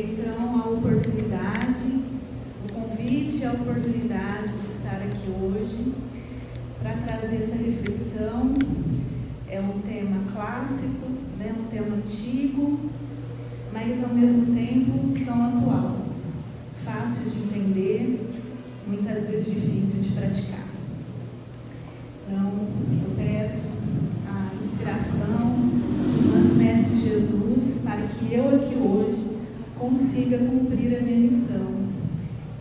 agradecer então a oportunidade, o convite e a oportunidade de estar aqui hoje para trazer essa reflexão. É um tema clássico, né? Um tema antigo, mas ao mesmo tempo tão atual, fácil de entender, muitas vezes difícil de praticar. Então, eu peço a inspiração do nosso Mestre Jesus para que eu aqui hoje consiga cumprir a minha missão,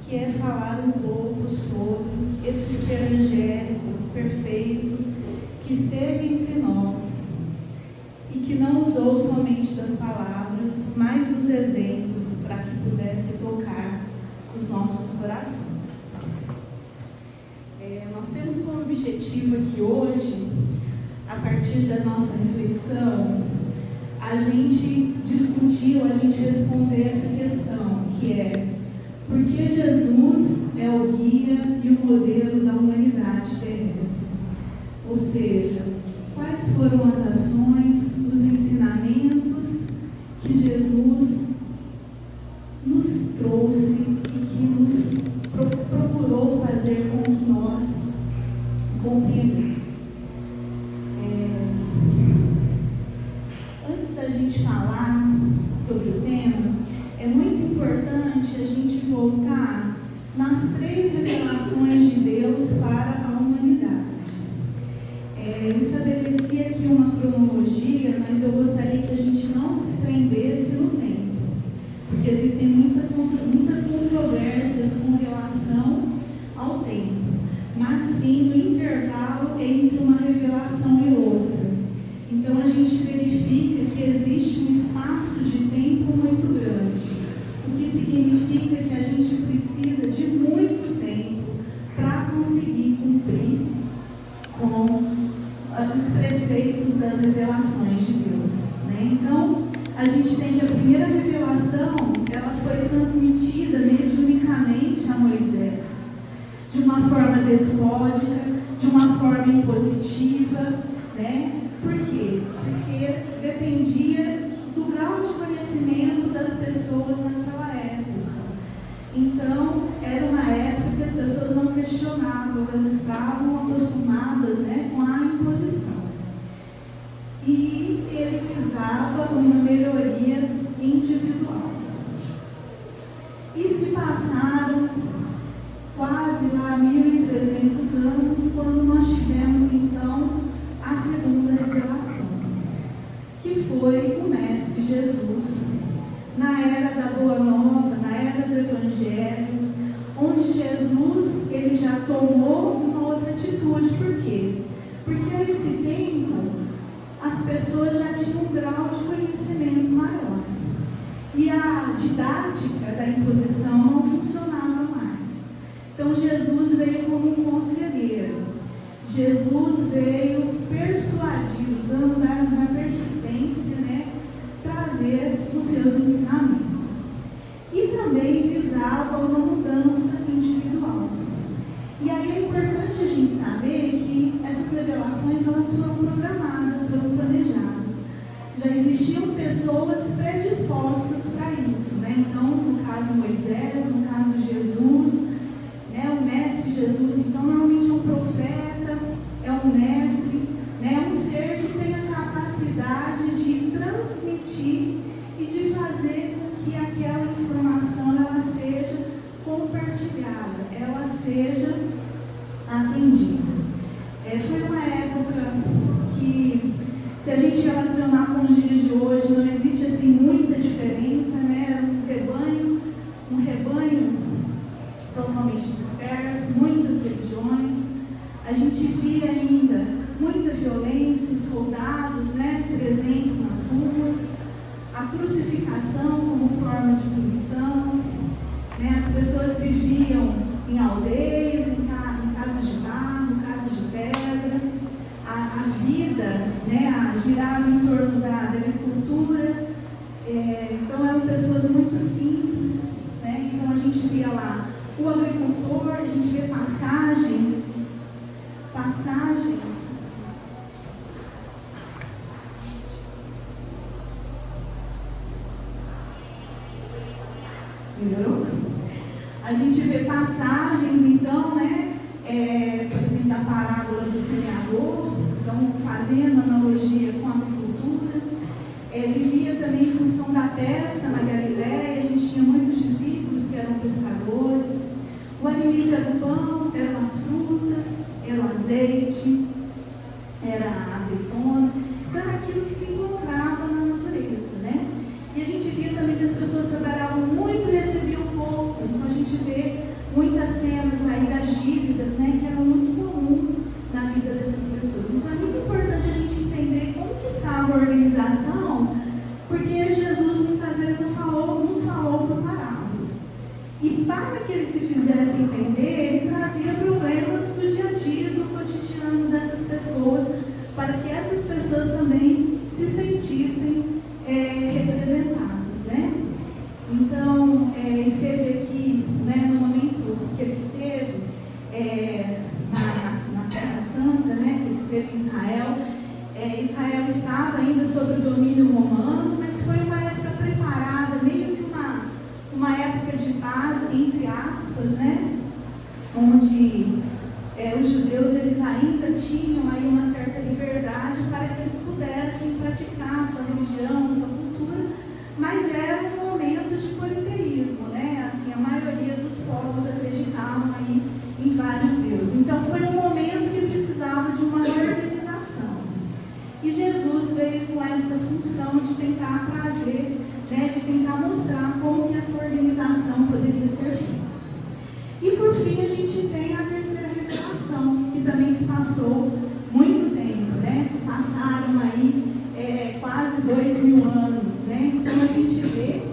que é falar um pouco sobre esse ser angélico, perfeito, que esteve entre nós e que não usou somente das palavras, mas dos exemplos para que pudesse tocar os nossos corações. Nós temos como objetivo aqui hoje, a partir da nossa reflexão, a gente discutir ou a gente responder essa questão, que é: por que Jesus é o guia e o modelo da humanidade terrestre? Ou seja, quais foram as ações, os ensinamentos que Jesus nos trouxe e que nos procurou fazer com que nós compreendemos. Antes da gente falar sobre o tema, é muito importante a gente voltar nas 3 revelações de Deus para a humanidade. Eu estabeleci aqui uma cronologia, mas eu gostaria que a gente não se prendesse no tempo, porque existem muitas controvérsias com relação ao tempo, mas sim no intervalo entre uma revelação e outra. Então a gente verifica que existe um espaço de tempo muito grande, o que significa que a gente precisa de muito tempo para conseguir cumprir com os preceitos das revelações de Deus, né? Então, a gente tem que a primeira revelação, ela foi transmitida mediunicamente a Moisés, de uma forma despótica, de uma forma impositiva, né? Por quê? Porque dependia do grau de conhecimento das pessoas naquela época. Então, era uma época que as pessoas não questionavam, elas estavam acostumadas, né, com a imposição. E ele visava uma melhoria individual. E se passaram quase lá 1.300 anos, quando nós tivemos então a segunda revelação, que foi o Mestre Jesus, na era da Boa Nova, na era do Evangelho, onde Jesus ele já tomou uma outra atitude. Por quê? Porque nesse tempo as pessoas já tinham um grau de conhecimento maior e a didática da imposição não funcionava mais. Então Jesus veio como um conselheiro, Jesus veio persuadir, usando da persistência, né, trazer os seus ensinamentos. E também visava uma mudança individual. E aí é importante a gente saber que essas revelações elas foram programadas, foram planejadas. Já existiam pessoas predispostas para isso, né? Então, no caso Moisés, no caso Jesus, né, o Mestre Jesus, então normalmente é um profeta, é um mestre, né, é um ser que tem a capacidade de transmitir e de fazer com que aquela informação ela seja compartilhada, ela seja atendida. Foi uma época que, se a gente relacionar com os dias de hoje, não existe assim muita diferença, né? Era um rebanho totalmente disperso, muitas religiões. A gente via ainda muita violência, os soldados, né, presentes nas ruas, a crucificação como forma de punição, né? As pessoas viviam em aldeias, em casas de barro, casas de pedra, a vida, né, girava em torno da agricultura, então eram pessoas muito simples, né? Então a gente via lá o agricultor, a gente vê passagens Melhorou? A gente vê passagens, então, né? Por exemplo, da parábola do semeador, então, fazendo analogia com a agricultura. Vivia também em função da pesca na Galileia, a gente tinha muitos discípulos que eram pescadores. O alimento era o pão, eram as frutas, era o azeite, era a azeitona, então era aquilo que se encontrava na natureza, né? E a gente via também que as pessoas trabalhavam muito e recebiam pouco, então a gente vê muitas cenas aí das dívidas, né, que eram muito comum na vida dessas pessoas. Então é muito importante a gente entender como que estava a organização, porque Jesus muitas vezes nos falou por parábolas. E para que ele se fizesse entender, ele trazia problemas do dia a dia, do cotidiano dessas pessoas, para que essas pessoas também se sentissem representadas, né? Então, esteve aqui, né, no momento que ele esteve na Terra Santa, né, que ele esteve em Israel. Israel estava ainda sob o domínio romano, mas foi uma época preparada, meio que uma época de paz, entre aspas, né, onde os judeus eles ainda tinham aí uma certa liberdade para que eles pudessem praticar a sua religião, a sua cultura, mas era um momento de politeísmo, né? Assim, a maioria dos povos acreditavam aí em vários deuses. Então foi um momento que precisava de uma organização. E Jesus veio com essa função de tentar trazer, né, de tentar mostrar como que essa organização poderia ser feita. E por fim a gente tem a terceira revelação, que também se passou muito tempo, né? Se passaram aí quase 2000 anos, né? Então a gente vê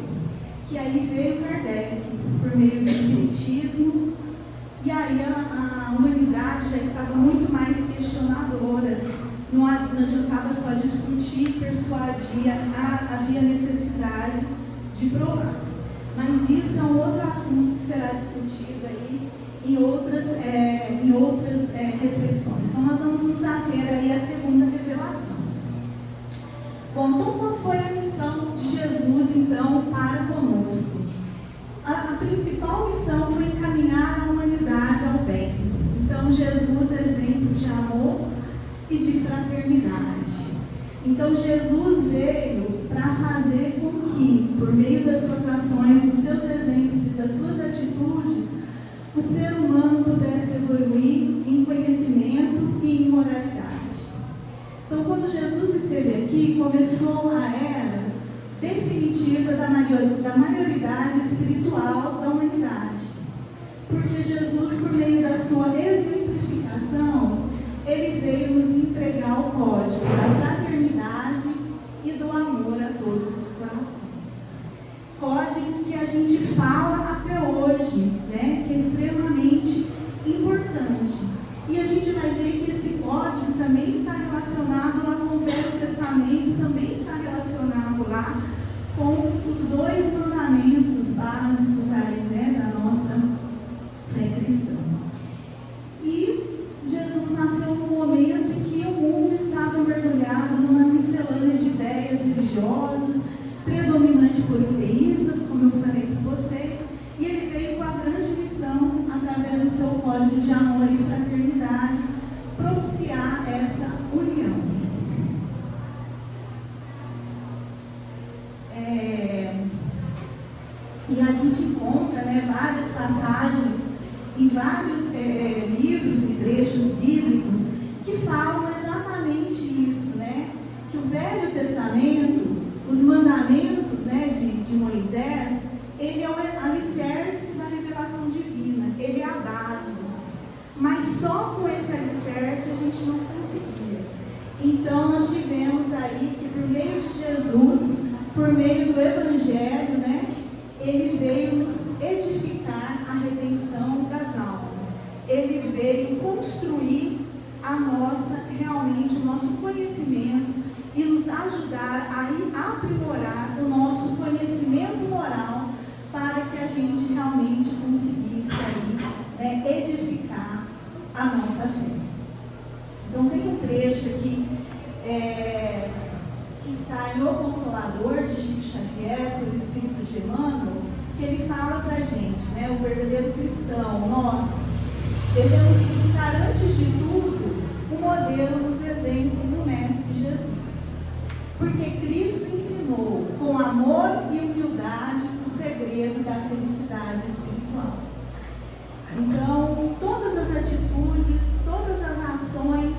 que aí veio Kardec por meio do Espiritismo, e aí a humanidade já estava muito mais questionadora, não adiantava só discutir, persuadir, havia necessidade de provar. Mas isso é um outro assunto que será discutido aí em outras reflexões. Então nós vamos nos ater aí à segunda revelação. Bom, então qual foi a missão de Jesus então para conosco? A principal missão foi encaminhar a humanidade ao bem. Então Jesus é exemplo de amor e de fraternidade. Então Jesus veio para fazer com que, por meio das suas ações, dos seus exemplos e das suas atitudes, o ser humano pudesse evoluir em conhecimento e em moralidade. Então, quando Jesus esteve aqui, começou a era definitiva da maioridade espiritual da humanidade. Porque Jesus, por meio da sua exemplificação, ele veio nos entregar o código da fraternidade e do amor a todos os corações. Código que a gente fala até hoje, né, que é extremamente importante. E a gente vai ver que esse código também está relacionado lá com o Velho Testamento, também está relacionado lá com os dois mandamentos básicos aí, né, da nossa fé cristã. E Jesus nasceu num momento em que o mundo estava mergulhado numa miscelânea de ideias religiosas, predominante por ateístas, como eu falei para vocês, e ele veio com a grande missão, através do seu código de amor e fraternidade, propiciar essa união. E a gente encontra, né, várias passagens em vários livros e trechos bíblicos que falam exatamente isso, né? Que o Velho Testamento, os mandamentos, né, de Moisés, ele é o alicerce da revelação divina, ele é a base. Mas só com esse alicerce a gente não conseguia. Então nós tivemos aí que por meio de Jesus, por meio do Evangelho, né, ele veio nos edificar a redenção das almas. Ele veio construir realmente o nosso conhecimento e nos ajudar a aprimorar o nosso conhecimento moral para que a gente realmente conseguisse aí, edificar a nossa fé. Então tem um trecho aqui que está em O Consolador, de Chico Xavier, pelo Espírito de Emmanuel, que ele fala para a gente, né? O verdadeiro cristão, nós devemos buscar antes de tudo o modelo nos exemplos do Mestre Jesus. Porque Cristo ensinou com amor e humildade o segredo da felicidade espiritual. Então, todas as atitudes, todas as ações,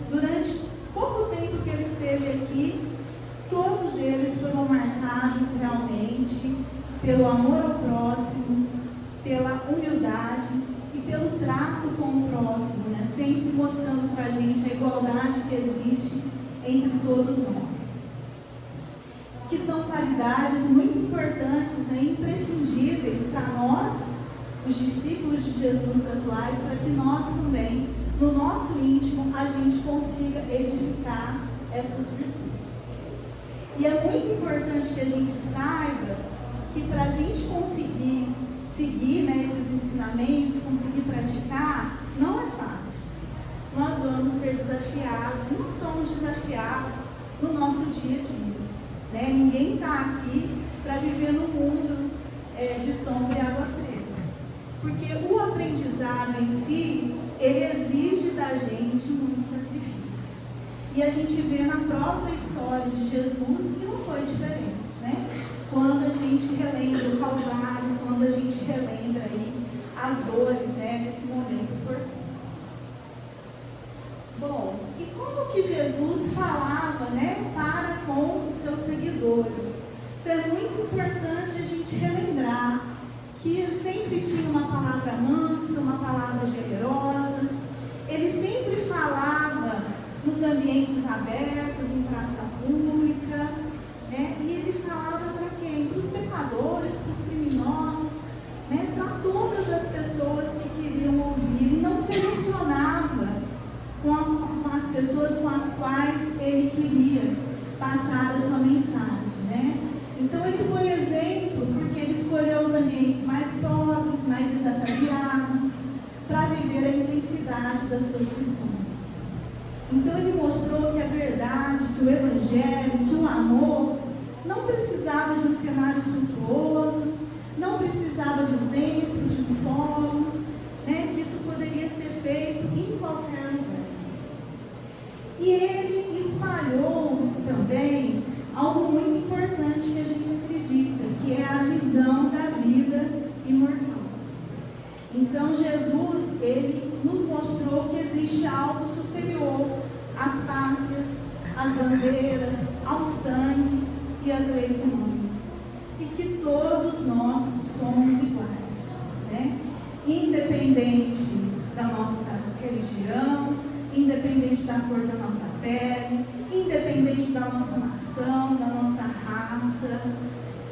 durante pouco tempo que ele esteve aqui, todos eles foram marcados realmente pelo amor ao próximo, pela humildade e pelo trato com o próximo, né? Sempre mostrando para a gente a igualdade que existe entre todos nós. Que são qualidades muito importantes, né? Imprescindíveis para nós, os discípulos de Jesus atuais, para que nós também, no nosso íntimo, a gente consiga edificar essas virtudes. E é muito importante que a gente saiba que para a gente conseguir seguir, né, esses ensinamentos, conseguir praticar, não é fácil. Nós vamos ser desafiados, e não somos desafiados no nosso dia a dia. Né? Ninguém está aqui para viver num mundo de sombra e água fresca. Porque o aprendizado em si, ele exige da gente muito sacrifício. E a gente vê na própria história de Jesus que não foi diferente, né? Quando a gente relembra o Calvário, quando a gente relembra aí as dores, né, nesse momento importante. Bom, e como que Jesus falava, né, para com os seus seguidores? Então é muito importante a gente relembrar que ele sempre tinha uma palavra mansa, uma palavra generosa. Ele sempre falava nos ambientes abertos, em praça pública, né? E ele falava para quem? Para os pecadores, para os criminosos, né? Para todas as pessoas que queriam ouvir. E não selecionava com as pessoas com as quais ele queria passar a sua mensagem, né? Então ele foi exemplo porque ele escolheu os ambientes mais pobres, mais desataviados, para viver a intensidade das suas missões. Então ele mostrou que a verdade, que o evangelho, que o amor não precisava de um cenário suntuoso, não precisava de um templo, de um fórum, né? Que isso poderia ser feito em qualquer lugar. E ele espalhou também algo muito importante que a gente acredita, que é a visão da vida imortal. Então Jesus, ele nos mostrou que existe algo superior às pátrias, às bandeiras, ao sangue e às leis humanas. E que todos nós somos iguais, né? Independente da nossa religião, independente da cor da nossa pele, independente da nossa nação, da nossa raça,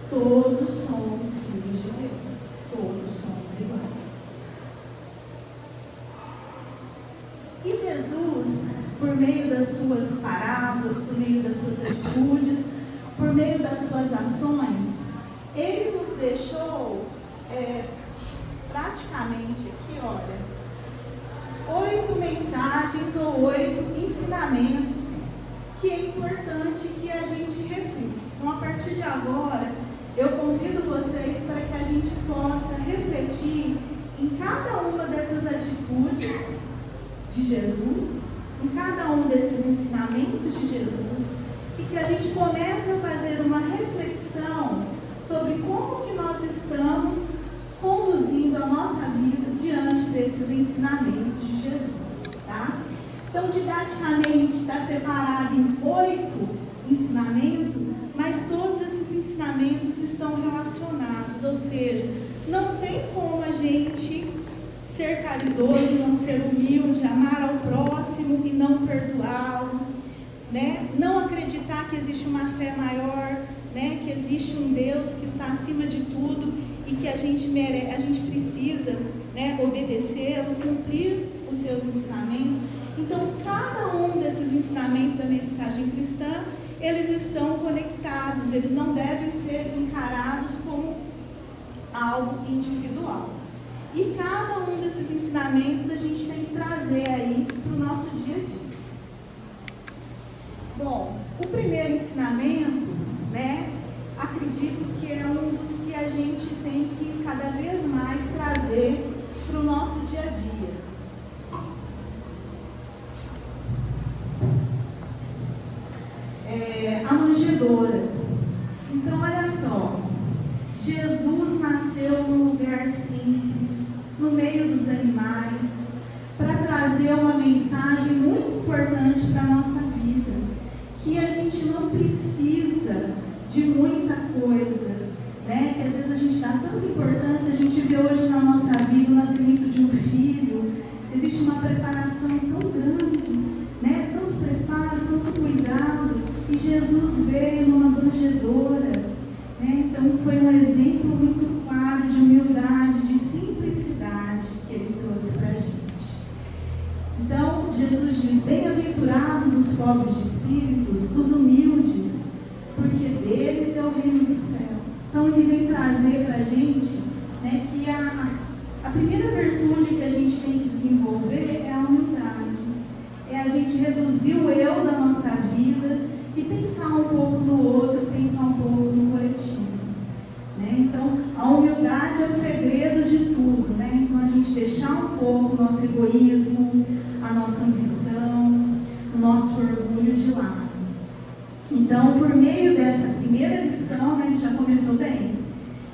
todos somos filhos de Deus, todos somos iguais. E Jesus, por meio das suas parábolas, por meio das suas atitudes, por meio das suas ações, ele nos deixou praticamente aqui, olha, 8 mensagens ou 8 ensinamentos que é importante que a gente reflita. Então, a partir de agora, eu convido vocês para que a gente possa refletir em cada uma dessas atitudes de Jesus, em cada um desses ensinamentos de Jesus, e que a gente comece a fazer uma reflexão sobre como que nós estamos conduzindo a nossa vida diante desses ensinamentos de Jesus, tá? Então, didaticamente, está separado em 8 ensinamentos, mas todos esses ensinamentos estão relacionados, ou seja, não tem como a gente ser caridoso, não ser humilde, amar ao próximo e não perdoá-lo, né? Não acreditar que existe uma fé maior, né? Que existe um Deus que está acima de tudo e que a gente precisa, né, obedecê-lo, cumprir os seus ensinamentos. Então, cada um desses ensinamentos da mensagem cristã, eles estão conectados, eles não devem ser encarados como algo individual. E cada um desses ensinamentos a gente tem que trazer aí para o nosso dia a dia. Bom, o primeiro ensinamento, né, acredito que é um dos que a gente tem que cada vez mais trazer para o nosso dia a dia. A manjedoura. Então, olha só, Jesus nasceu num lugar simples, no meio dos animais, para trazer uma mensagem muito importante para a nossa vida, que a gente não precisa de muita coisa, né? Que às vezes a gente dá tanta importância, a gente vê hoje na nossa vida o nascimento de um filho, existe uma preparação tão grande, né? Tanto preparo, tanto cuidado, e Jesus veio numa manjedoura, né? Então foi um exemplo muito claro de humildade, de simplicidade que ele trouxe para a gente. Então Jesus diz: bem-aventurados os pobres de espíritos, os humildes, porque deles é o reino dos céus. Então ele vem trazer para a gente, né, que a primeira virtude que a gente tem que desenvolver é a humildade. É a gente reduzir o eu da nossa vida e pensar um pouco no outro, pensar um pouco no coletivo. Né? Então, a humildade é o segredo de tudo. Né? Então, a gente deixar um pouco o nosso egoísmo, a nossa ambição, o nosso orgulho de lado. Então, por meio dessa primeira lição, né, ele já começou bem,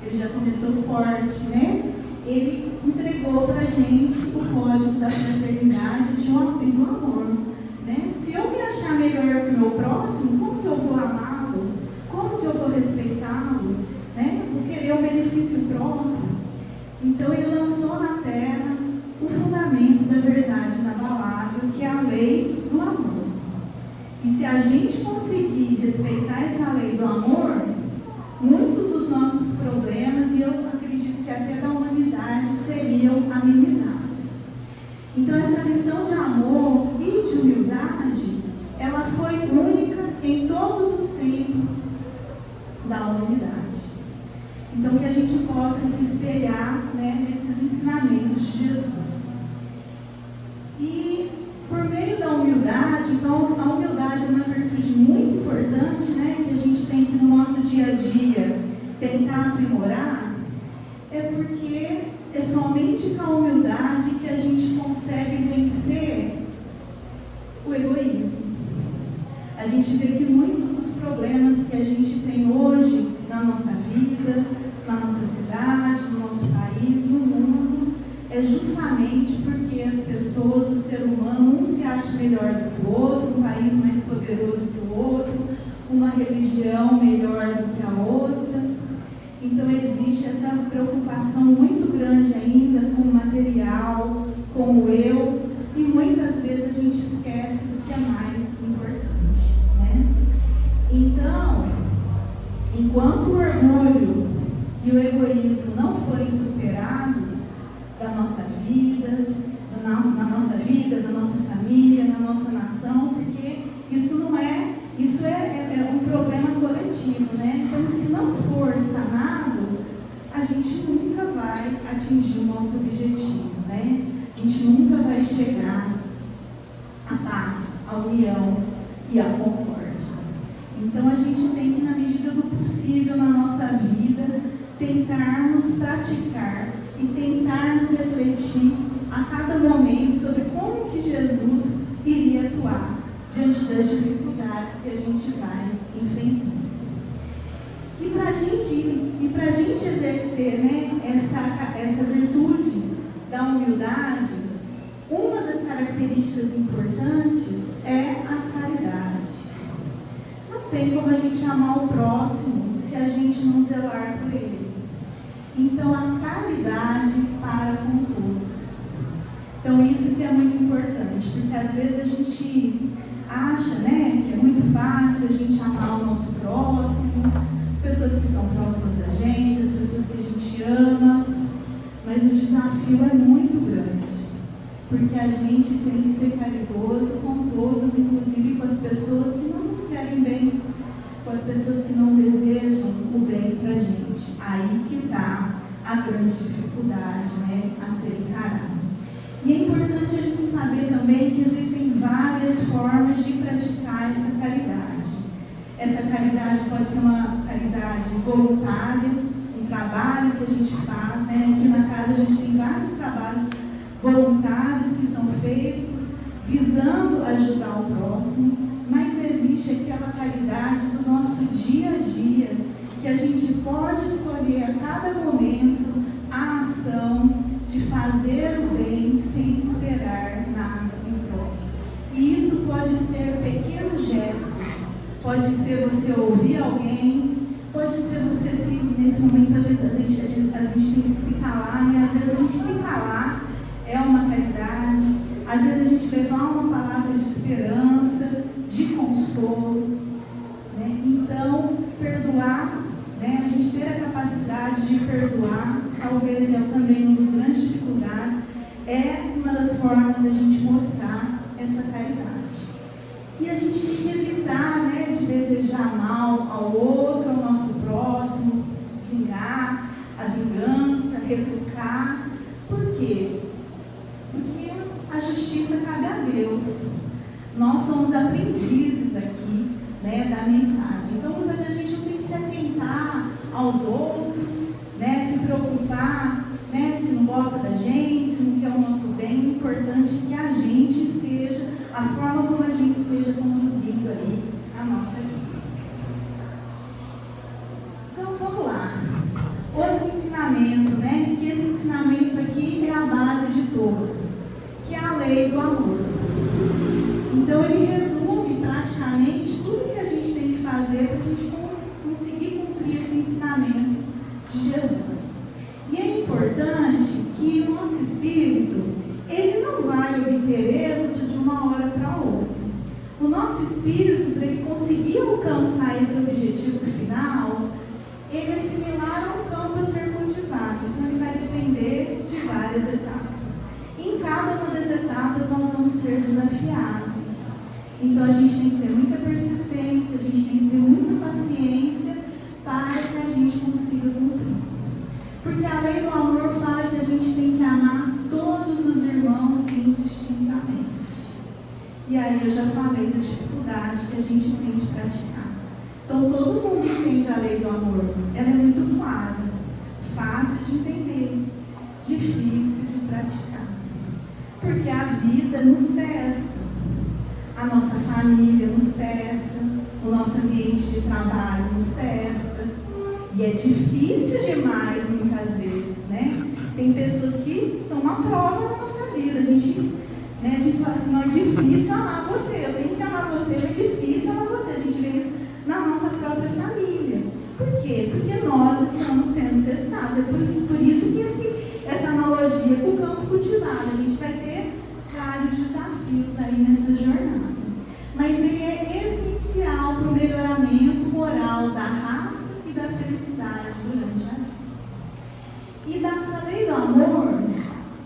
ele já começou forte, né? Ele entregou para a gente o código da fraternidade e do amor. Né? Se eu me achar melhor que o meu próximo, como que eu vou amá-lo? Como que eu vou respeitá-lo? Né? Vou querer o benefício próprio. Então, ele lançou na terra o fundamento da verdade inabalável, que é a lei do amor. E se a gente conseguir respeitar essa lei do amor, muitos dos nossos problemas, e eu acredito que até da humanidade, seriam amenizados. Então, essa lição de amor e de humildade, ela foi única em todos os tempos da humanidade. Então, que a gente possa se espelhar, né, nesses ensinamentos de Jesus. E, por meio da humildade, então, a humildade é uma virtude muito importante, né, que a gente tem que no nosso dia a dia tentar aprimorar, é porque é somente com a humildade que a gente consegue vencer o egoísmo. A gente vê que muitos dos problemas que a gente tem hoje na nossa vida, na nossa cidade, no nosso país, no mundo, é justamente porque as pessoas, o ser humano, um se acha melhor do que o outro, um país mais poderoso que o outro, uma religião melhor do que a outra. Então existe essa preocupação muito grande ainda com o material, com o eu, e muitas vezes a gente esquece do que é mais importante. Né? Então, enquanto o orgulho e o egoísmo não forem superados da nossa vida, da nossa família, na nossa nação, porque isso é um problema coletivo, né? Então, se não for sanado, a gente nunca vai atingir o nosso objetivo, né? A gente nunca vai chegar à paz, à união e à concórdia. Então, a gente tem que, na medida do possível na nossa vida, tentarmos praticar e tentarmos refletir a cada momento sobre como que Jesus iria atuar diante das dificuldades que a gente vai enfrentando. E para a gente exercer, né, essa virtude da humildade, uma das características importantes é a caridade. Não tem como a gente amar o próximo se a gente não zelar por ele. Então, a caridade para com todos. Então, isso que é muito importante, porque às vezes a gente acha, né, que é muito fácil a gente amar o nosso próximo, as pessoas que estão próximas da gente, as pessoas que a gente ama, mas o desafio é muito grande, porque a gente tem que ser caridoso com todos, inclusive com as pessoas que não nos querem bem, com as pessoas que não desejam o bem para a gente. Aí que está a grande dificuldade, né, a ser encarada. E é importante a gente saber também que existem várias formas de praticar essa caridade. Essa caridade pode ser uma caridade voluntária, trabalho que a gente faz, né? Aqui na casa a gente tem vários trabalhos voluntários que são feitos visando ajudar o próximo, mas existe aquela caridade do nosso dia a dia, que a gente pode escolher a cada momento a ação de fazer o bem sem esperar nada em troca. E isso pode ser pequenos gestos, pode ser você ouvir alguém, pode ser você, nesse momento a gente tem que se calar, né? Às vezes a gente se calar é uma caridade, às vezes a gente levar uma palavra de esperança, de consolo, né? Então, perdoar, né? A gente ter a capacidade de perdoar, talvez é também uma das grandes dificuldades, é uma das formas de a gente mostrar essa caridade. E a gente tem que evitar, né, de desejar mal ao outro, ao nosso próximo, vingar, a vingança, retrucar. Por quê? Porque a justiça cabe a Deus. Nós somos aprendizes aqui, né, da mensagem. Então, muitas vezes a gente não tem que se atentar aos outros, né, se preocupar, né, se não gosta da gente, se não quer o nosso bem. O importante é que a gente esteja, a forma como a gente esteja conduzindo aí a nossa vida. Então, vamos lá. Outro ensinamento, né, que esse ensinamento aqui é a base de todos, que é a lei do amor. Então, ele resume praticamente tudo que a gente tem que fazer para a gente conseguir cumprir esse ensinamento de Jesus. E é importante que o nosso espírito, ele não vai obter êxito de uma hora para outra. O nosso espírito, para ele conseguir alcançar esse objetivo final, ele é similar a um campo a ser cultivado. Então, ele vai depender de várias etapas. Em cada uma das etapas, nós vamos ser desafiados. Então, a gente tem que ter muita persistência, a gente tem que ter muita paciência para que a gente consiga cumprir. Porque a lei do amor fala que a gente tem que amar todos os irmãos indistintamente. E aí eu já falei da dificuldade que a gente tem de praticar. Então, todo mundo entende a lei do amor. Ela é muito clara, fácil de entender, difícil de praticar. Porque a vida nos testa. A nossa família nos testa, o nosso ambiente de trabalho nos testa, e é difícil demais muitas vezes, né? Tem pessoas que são uma prova da nossa vida, a gente fala assim, não, é difícil amar você, eu tenho que amar você, é difícil amar você, a gente vê isso na nossa própria família. Por quê? Porque nós estamos sendo testados, é por isso que essa analogia com o campo cultivado, a gente vai ter vários desafios aí nessa jornada. Mas ele é essencial para o melhoramento moral da raça e da felicidade durante a vida. E dessa lei do amor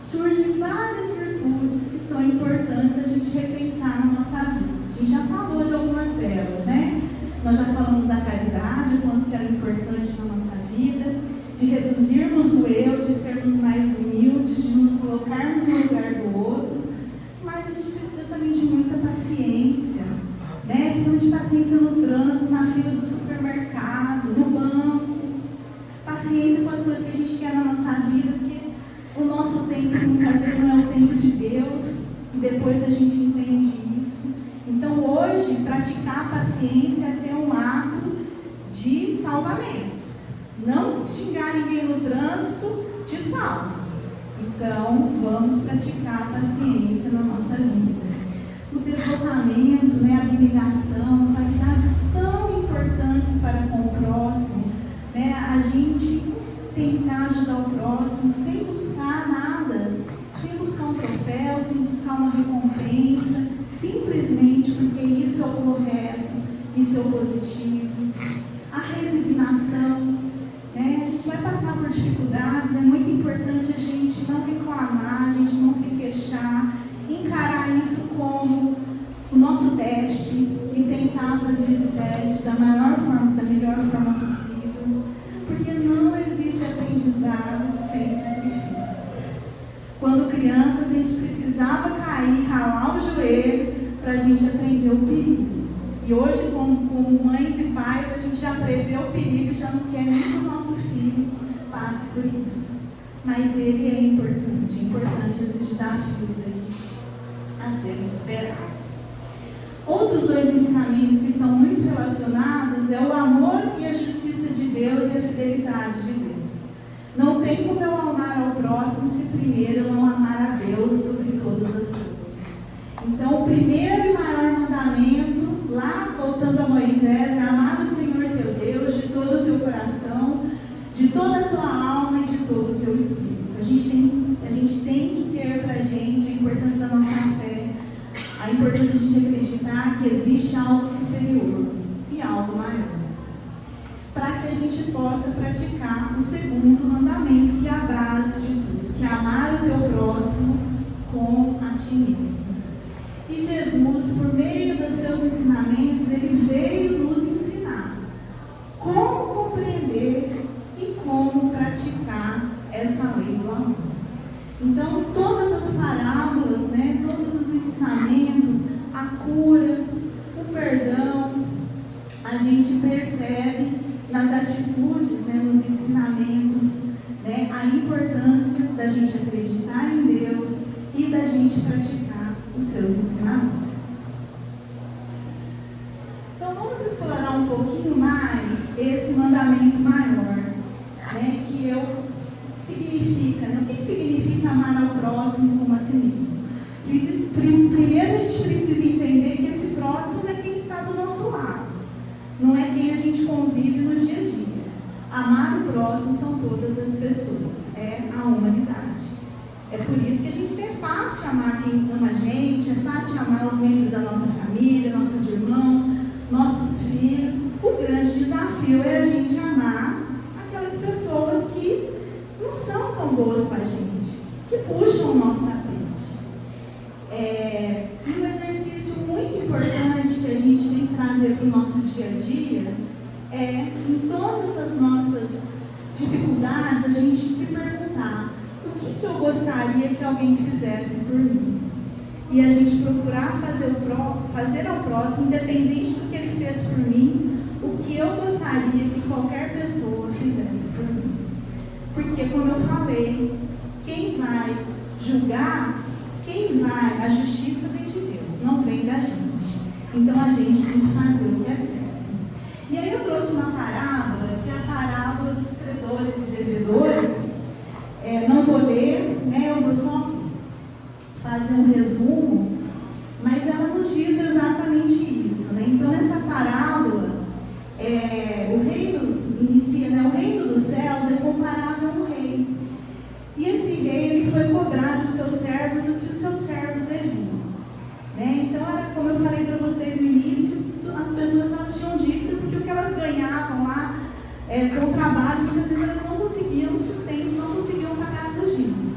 surgem várias virtudes que são importantes a gente repensar na nossa vida. A gente já falou de algumas delas, né? Nós já falamos da caridade, o quanto que ela é importante na nossa vida, de reduzirmos o eu, de sermos mais humildes, de nos colocarmos no lugar do outro. Mas a gente precisa também de muita paciência, né? Precisamos de paciência no trânsito, na fila do supermercado, no banco. Paciência com as coisas que a gente quer na nossa vida, porque o nosso tempo muitas vezes não é o tempo de Deus, e depois a gente entende isso. Então hoje, praticar a paciência é ter um ato de salvamento. Não xingar ninguém no trânsito te salva. Então, vamos praticar a paciência na nossa vida. O devotamento, né, a abnegação, qualidades tão importantes para com o próximo, né, a gente tentar ajudar o próximo sem buscar nada, sem buscar um troféu, sem buscar uma recompensa, simplesmente porque isso é o correto, isso é o positivo. A resignação, né, a gente vai passar por dificuldades, é muito importante a gente não reclamar, a gente não se queixar, encarar isso como o nosso teste e tentar fazer esse teste da melhor forma possível, porque não existe aprendizado sem sacrifício. Quando criança, a gente precisava cair, ralar o joelho para a gente aprender o perigo. E hoje, como mães e pais, a gente já prevê o perigo e já não quer nem que o nosso filho passe por isso. Mas ele é importante esses desafios aí a serem superados. Outros dois ensinamentos que são muito relacionados é o amor e a justiça de Deus e a fidelidade de Deus. Não tem como eu amar ao próximo se primeiro eu não amar a Deus sobre todas as coisas. Então, o primeiro e maior mandamento, lá voltando a Moisés, é amar o Senhor teu Deus de todo o teu coração, de toda a tua alma e de todo o teu espírito. A gente tem que ter para a gente a importância da nossa fé, a importância de a gente acreditar que existe algo superior e algo maior, para que a gente possa praticar o segundo mandamento, que é a base de tudo, que é amar o teu próximo como a ti mesmo. E Jesus, por meio dos seus ensinamentos, ele veio nos ensinar como compreender e como praticar essa lei do amor. Então, todas as parábolas, todos os ensinamentos, a cura, o perdão, a gente percebe nas atitudes, nos ensinamentos, a importância da gente acreditar em Deus e da gente praticar os seus ensinamentos. Então, vamos explorar um pouquinho mais esse mandamento maior, que significa, o que significa amar ao próximo como a si mesmo? Primeiro a gente precisa entender que esse próximo é quem está do nosso lado, não é quem a gente convive no dia a dia. Amar o próximo são todas as pessoas, é a humanidade. É por isso que a gente é fácil amar quem ama a gente, é fácil amar os membros da nossa família, nossos irmãos, nossos filhos. O grande desafio é a gente amar aquelas pessoas que não são tão boas com a gente, que puxam o nosso tapete. E um exercício muito importante que a gente tem que trazer para o nosso dia a dia é, em todas as nossas dificuldades, a gente se perguntar: o que eu gostaria que alguém fizesse por mim? E a gente procurar fazer ao próximo, independente do que ele fez por mim, o que eu gostaria que qualquer pessoa fizesse por mim. Porque, como eu falei, quem vai julgar, a justiça vem de Deus, não vem da gente. Então a gente tem que fazer o que é certo. E aí eu trouxe uma parábola, que é a parábola dos credores e devedores. Não vou ler, eu vou só fazer um resumo, mas ela nos diz exatamente isso. Então, nessa parábola, o reino inicia, o reino dos céus é comparável a um rei. E esse rei, ele foi cobrar dos seus servos o que os seus servos deviam. Então, era como eu falei para vocês no início, as pessoas elas tinham dívida porque o que elas ganhavam lá com o trabalho, muitas vezes elas não conseguiam sustento, não conseguiam pagar suas dívidas.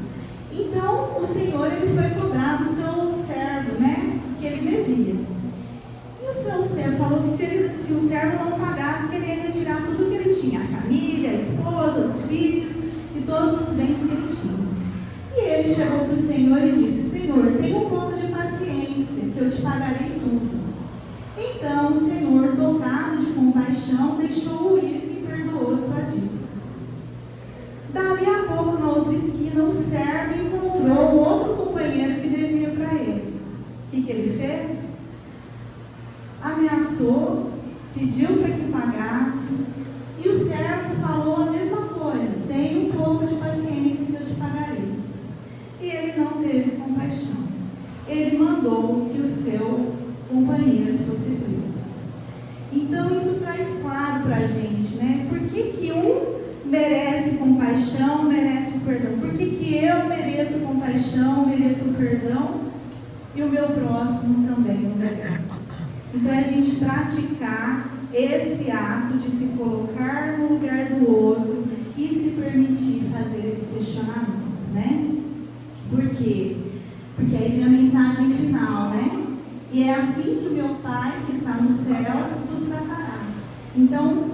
Então, o Senhor, ele foi cobrar do seu servo, que ele devia. E o seu servo falou que se o servo não pagasse, que ele ia retirar tudo que ele tinha, a família, a esposa, os filhos e todos os bens que ele tinha. E ele chegou para o Senhor e disse: Senhor, tenha um pouco de paciência, que eu te pagarei tudo. Então o Senhor, tocado de compaixão, deixou-o ir e perdoou sua dívida. Dali a pouco, na outra esquina, o servo encontrou um outro companheiro que devia para ele. O que ele fez? Ameaçou, pediu para que pagasse, e o servo falou a mesma coisa: tenha um pouco de paciência que eu te pagarei. E ele não teve compaixão. Ele mandou que o seu companheiro fosse preso. Então isso traz claro para a gente, Por que um merece compaixão, merece o perdão? Por que eu mereço compaixão, mereço o perdão e o meu próximo também não merece? Então é a gente praticar esse ato de se colocar no lugar do outro e se permitir fazer esse questionamento, Por quê? Porque aí vem a mensagem final, E é assim que o meu Pai que está no céu vos tratará. Então,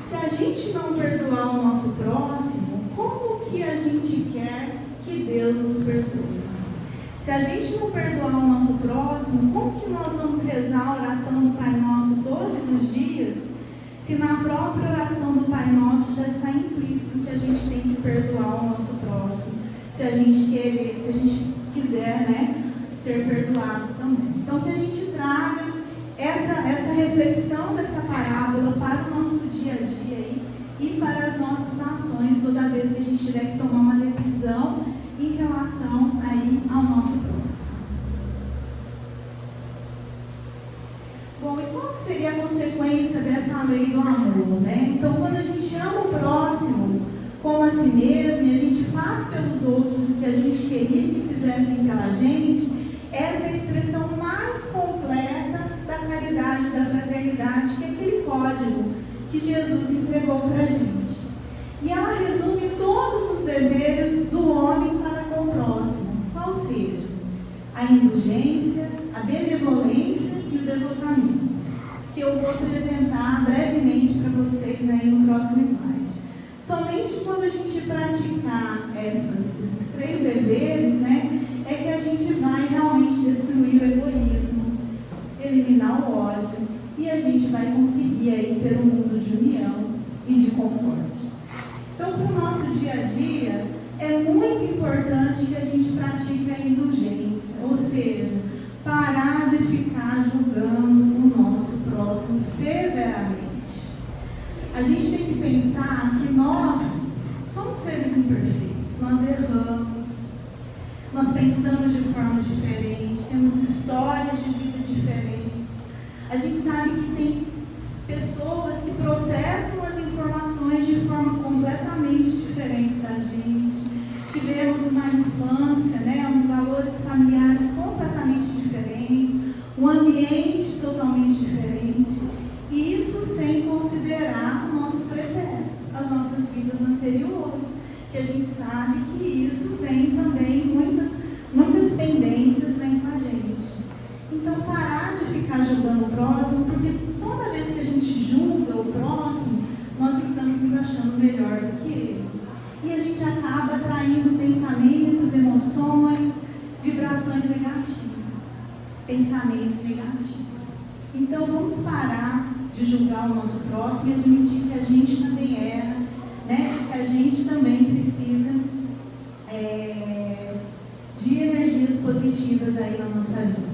se a gente não perdoar o nosso próximo, como que a gente quer que Deus nos perdoe? Se a gente não perdoar o nosso próximo, como que nós vamos rezar a oração do Pai Nosso todos os dias, se na própria oração do Pai Nosso já está implícito que a gente tem que perdoar o nosso próximo, se a gente quiser, né, ser perdoado também. Então, que a gente traga essa reflexão dessa parábola para o nosso dia a dia aí, e para as nossas ações toda vez que a gente tiver que tomar uma decisão em relação aí ao nosso próximo. Bom, e qual seria a consequência dessa lei do amor, né? Então, quando a gente ama o próximo como a si mesmo e a gente faz pelos outros o que a gente queria que fizessem pela gente, essa é a expressão mais completa da caridade, da fraternidade, que é aquele código que Jesus entregou para a gente. E ela resume todos os deveres do homem para com o próximo, qual seja a indulgência, a benevolência e o devotamento, que eu vou apresentar brevemente para vocês aí no próximo slide. Somente quando a gente praticar esses 3 deveres, né, é que a gente vai realmente destruir o egoísmo, eliminar o ódio, e a gente vai conseguir aí ter um mundo de união e de concórdia. Então, para o nosso dia a dia, é muito importante que a gente pratique a indulgência, ou seja, parar de ficar julgando o nosso próximo severamente. A gente tem que pensar que nós somos seres imperfeitos, nós erramos, nós pensamos de forma diferente, temos histórias de vida diferentes. A gente sabe que tem pessoas que processam as informações de forma completamente diferente da gente. Tivemos uma infância, né, valores familiares completamente diferentes, um ambiente totalmente diferente. E isso sem considerar o nosso pretérito, as nossas vidas anteriores, que a gente sabe que isso vem também, muitas pendências vêm com a gente. Então, parar de ficar julgando o próximo, porque toda vez que a gente julga o próximo, nós estamos nos achando melhor do que ele. E a gente acaba atraindo pensamentos, emoções, vibrações negativas, pensamentos negativos. Então, vamos parar de julgar o nosso próximo e admitir que a gente também erra, né? Que a gente também precisa de energias positivas aí na nossa vida.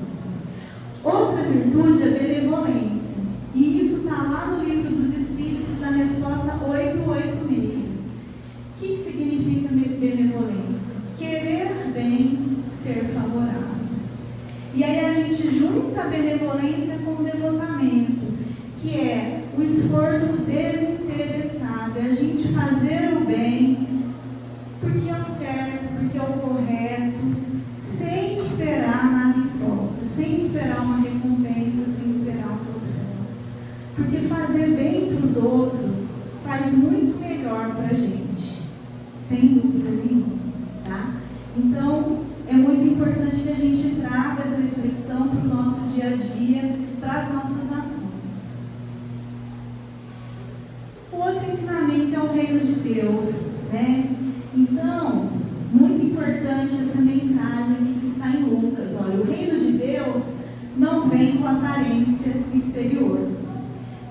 Outra virtude é a benevolência. E isso está lá no Livro dos Espíritos, na resposta 886. O que significa benevolência? Querer bem, ser favorável. E aí a gente junta a benevolência com o devotamento, que é o esforço desinteressado, é a gente fazer o bem porque é o certo, porque é o correto, sem esperar nada em troca, sem esperar uma recompensa, sem esperar um troféu. Porque fazer bem para os outros faz muito melhor para a gente, sem dúvida nenhuma, tá? Então, é muito importante que a gente traga essa reflexão para o nosso dia a dia, para as nossas ações. O outro ensinamento é o reino de Deus, né? Então, muito importante essa mensagem que está em Lucas. Olha, o reino de Deus não vem com aparência exterior.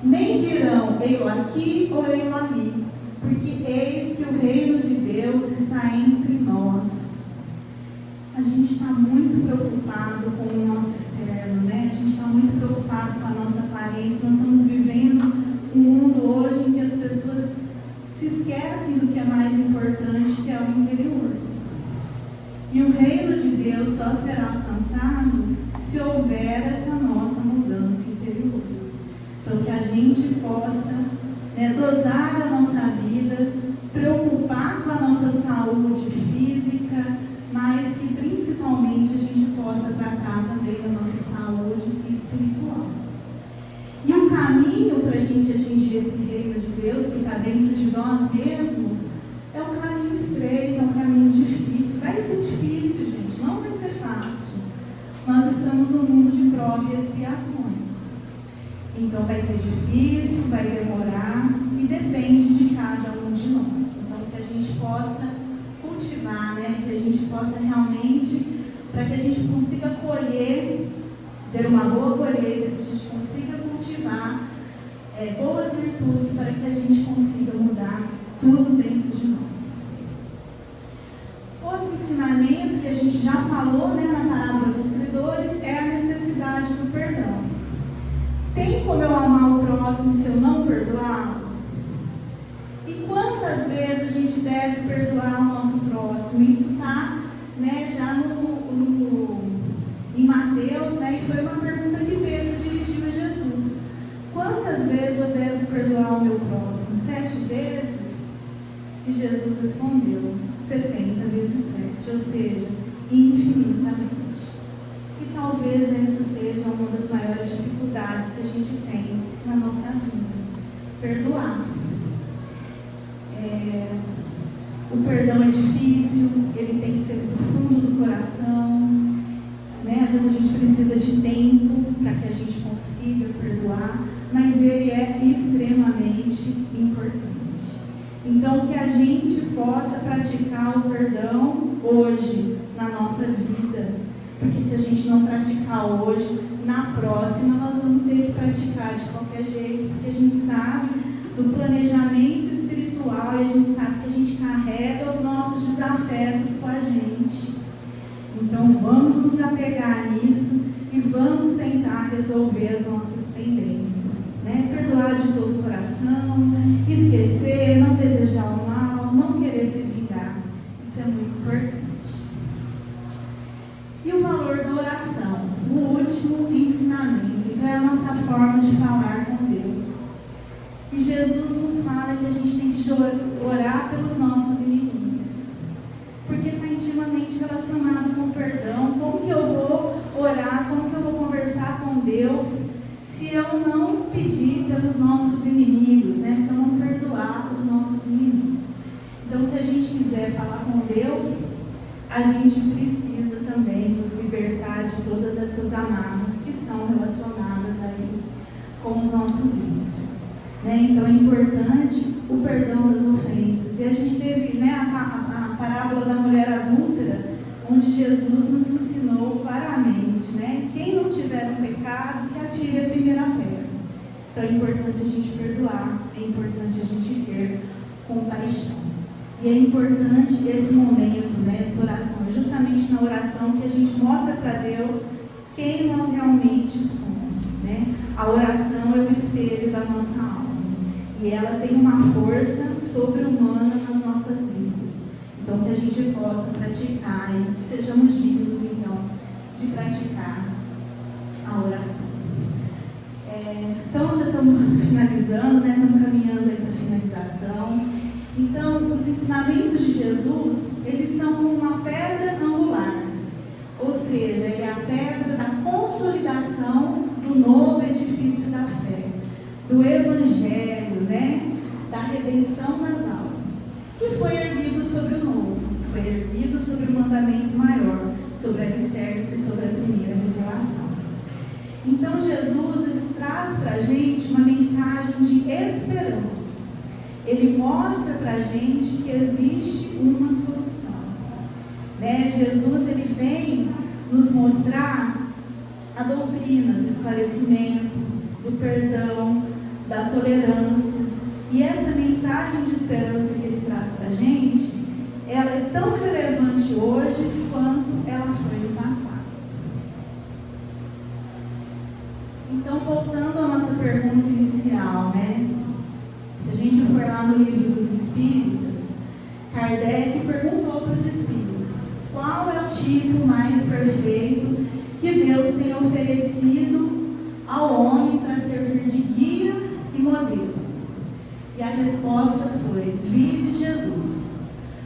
Nem dirão, eu aqui ou eu ali, porque eis que o reino de Deus está entre nós. A gente está muito preocupado com o nosso externo, né? A gente está muito preocupado com a nossa aparência. Nós estamos vivendo um mundo hoje em que as pessoas se esquecem do que é mais importante, que é o interior. E o reino de Deus só será alcançado se houver essa nossa mudança interior. Então, que a gente possa, né, dosar a nossa vida, preocupar com a nossa saúde física, mas que principalmente a gente possa tratar também da nossa saúde espiritual. E o caminho para a gente atingir esse reino de Deus, que está dentro de nós mesmos, é um caminho estreito, é um caminho difícil. Vai ser difícil, gente, não vai ser fácil. Nós estamos num mundo de provas e expiações. Então vai ser difícil, vai demorar, e depende de cada um de nós. Então, que a gente possa cultivar, né? Que a gente possa realmente, para que a gente consiga colher, ter uma boa colheita, que a gente consiga cultivar boas virtudes, para que a gente consiga mudar tudo dentro de nós. E Jesus respondeu, 70 vezes 7, ou seja, infinitamente. E talvez essa seja uma das maiores dificuldades que a gente tem na nossa vida. Perdoar. O perdão é difícil, ele tem que ser do fundo do coração, né? Às vezes a gente precisa de tempo para que a gente consiga perdoar, mas ele é extremamente importante. Então, que a gente possa praticar o perdão hoje na nossa vida, porque se a gente não praticar hoje, na próxima nós vamos ter que praticar de qualquer jeito, porque a gente sabe do planejamento espiritual e a gente sabe que a gente carrega os nossos desafetos com a gente. Então vamos nos apegar nisso e vamos tentar resolver as nossas pendências, né? Perdoar de todo o coração, esquecer, não desejar o mal, não querer se vingar. Isso é muito importante. E o valor da oração, o último ensinamento, então é a nossa forma de falar com Deus. E Jesus nos fala que a gente tem que orar pelos nossos inimigos, porque está intimamente relacionado com o perdão. Como que eu vou orar, como que eu vou conversar com Deus se eu não pedir pelos nossos inimigos, né? Se eu não perdoar os nossos inimigos? Então, se a gente quiser falar com Deus, a gente precisa também nos libertar de todas essas amarras que estão relacionadas aí com os nossos vícios. Né? Então é importante o perdão das ofensas. E a gente teve, né, a parábola da mulher adúltera, onde Jesus nos ensinou claramente, né? Quem não tiver um pecado, que atire a primeira pedra. Então é importante a gente perdoar, é importante a gente ter compaixão. E é importante esse momento, né, essa oração. É justamente na oração que a gente mostra para Deus quem nós realmente somos. Né? A oração é o espelho da nossa alma. E ela tem uma força sobre-humana nas nossas vidas. Então, que a gente possa praticar e que sejamos dignos, então, de praticar a oração. Então, já estamos finalizando, né? Estamos caminhando aí para a finalização. Então, os ensinamentos de Jesus, eles são uma pedra angular. Ou seja, ele é a pedra da consolidação do novo edifício da fé, do Evangelho, né? Da redenção das almas, que foi erguido sobre o novo, foi erguido sobre o mandamento maior, sobre a alicerce e sobre a primeira revelação. Então Jesus, ele traz para a gente uma mensagem de esperança. Ele mostra para a gente que existe uma solução. Né? Jesus, ele vem nos mostrar a doutrina do esclarecimento, do perdão, da tolerância. E essa mensagem de esperança que ele traz para a gente, ela é tão relevante hoje quanto ela foi no passado. Então, voltando à nossa pergunta inicial, né? Se a gente for lá no livro dos Espíritos, Kardec perguntou para os Espíritos: qual é o tipo mais perfeito que Deus tem oferecido ao homem para servir de guia e modelo? E a resposta foi: vide Jesus.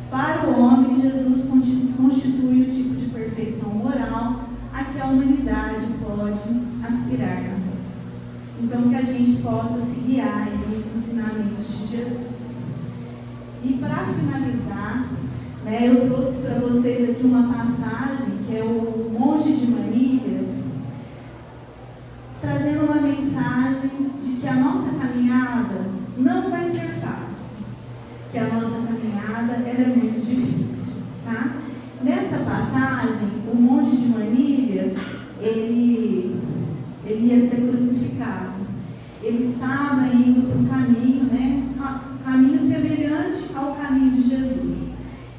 Para o homem, Jesus constitui o tipo de perfeição moral a que a humanidade pode aspirar na vida. Então, que a gente possa se guiar nos ensinamentos de Jesus. E para finalizar, né, eu trouxe para vocês aqui uma passagem que é o Monge de Manilha, trazendo uma mensagem de que a nossa caminhada não vai ser fácil, que a nossa caminhada ela é muito difícil, tá? Nessa passagem, o Monge de Manilha, ele ia ser crucificado. Ele estava indo para um caminho, né, um caminho semelhante ao caminho de Jesus.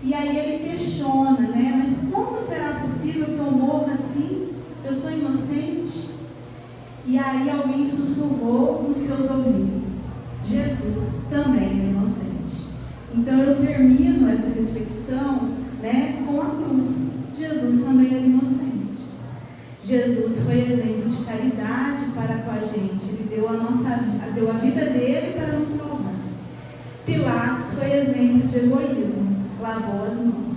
E aí ele questiona, né, mas como será possível que eu morra assim? Eu sou inocente? E aí alguém sussurrou nos seus ouvidos: Jesus também é inocente. Então eu termino essa reflexão, né, com a cruz. Jesus também era inocente. Jesus foi exemplo de caridade para com a gente. Ele deu a vida dele para nos salvar. Pilatos foi exemplo de egoísmo, lavou as mãos.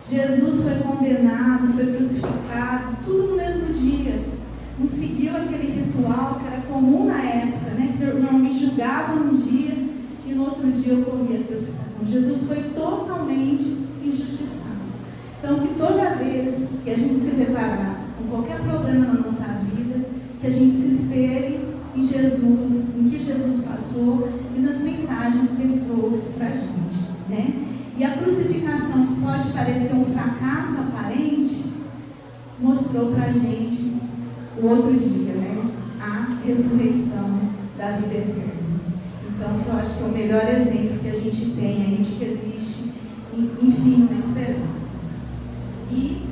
Jesus foi condenado, foi crucificado, tudo no mesmo dia. Não seguiu aquele ritual que era comum na época, né? Que normalmente julgavam um dia e no outro dia ocorria a crucificação. Jesus foi totalmente injustiçado. Então, que toda vez que a gente se deparar com qualquer problema na nossa vida, que a gente se espelhe em Jesus, em que Jesus passou e nas mensagens que Ele trouxe para a gente, né? E a crucificação, que pode parecer um fracasso aparente, mostrou para a gente o outro dia, né? A ressurreição da vida eterna. Então, eu acho que é o melhor exemplo que a gente tem aí de que existe, enfim, uma esperança. E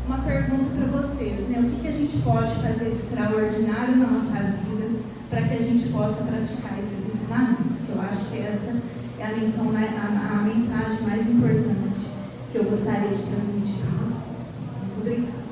uma pergunta para vocês, né? O que a gente pode fazer de extraordinário na nossa vida para que a gente possa praticar esses ensinamentos? Que eu acho que essa é a mensagem mais importante que eu gostaria de transmitir para vocês. Muito obrigada.